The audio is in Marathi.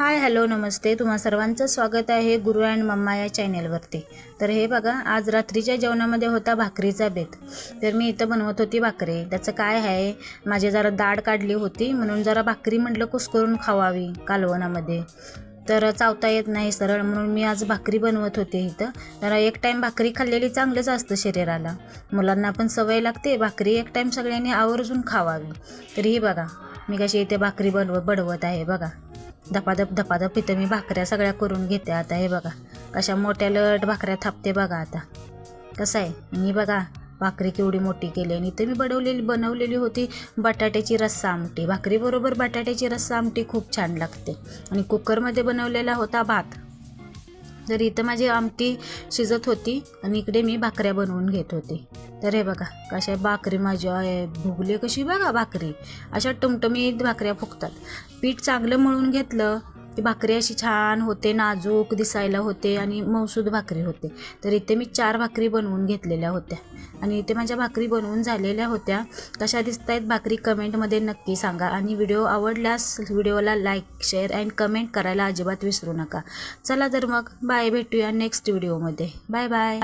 हाय हॅलो नमस्ते, तुम्हा सर्वांचं स्वागत आहे गुरु अँड मम्मा या चॅनेलवरती। तर हे बघा, आज रात्रीच्या जेवणामध्ये होता भाकरीचा बेत। तर मी इथं बनवत होती भाकरी। त्याचं काय आहे, माझे जरा दाढ काढली होती म्हणून जरा भाकरी म्हटलं कुस्करून खावावी कालवणामध्ये, तर चावता येत नाही सरळ, म्हणून मी आज भाकरी बनवत होते इथं। तर एक टाईम भाकरी खाल्लेली चांगलंच असतं शरीराला, मुलांना पण सवय लागते, भाकरी एक टाईम सगळ्यांनी आवर्जून खावावी। तर ही बघा मी कशी इथे भाकरी बडवत आहे बघा, धपाधप इथं मी भाकऱ्या सगळ्या करून घेते। आता हे बघा कशा मोठ्या लट भाकऱ्या थापते बघा आता कसं आहे। आणि बघा भाकरी केवढी मोठी केली, आणि इथं मी बनवलेली होती बटाट्याची रस्सा आमटी। भाकरीबरोबर बटाट्याची रस्सा आमटी खूप छान लागते, आणि कुकरमध्ये बनवलेला होता भात। तर इथं माझी आमटी शिजत होती आणि इकडे मी भाकऱ्या बनवून घेत होते। तर हे बघा कशा भाकरी माझ्या भुगले कशी बघा, भाकरी अशा टमटमीत भाकऱ्या फुगतात। पीठ चांगलं मळून घेतलं की भाकरी अशी छान होते, नाजूक दिसायला होते आणि मऊसूद भाकरी होते। तर इथे मी 4 भाकरी बनवून घेतलेल्या होत्या, आणि इथे माझ्या भाकरी बनवून झालेल्या होत्या। कशा दिसत आहेत भाकरी कमेंटमध्ये नक्की सांगा, आणि व्हिडिओ आवडल्यास व्हिडिओला लाईक शेअर अँड कमेंट करायला अजिबात विसरू नका। चला तर मग बाय, भेटूया नेक्स्ट व्हिडिओमध्ये। Bye bye.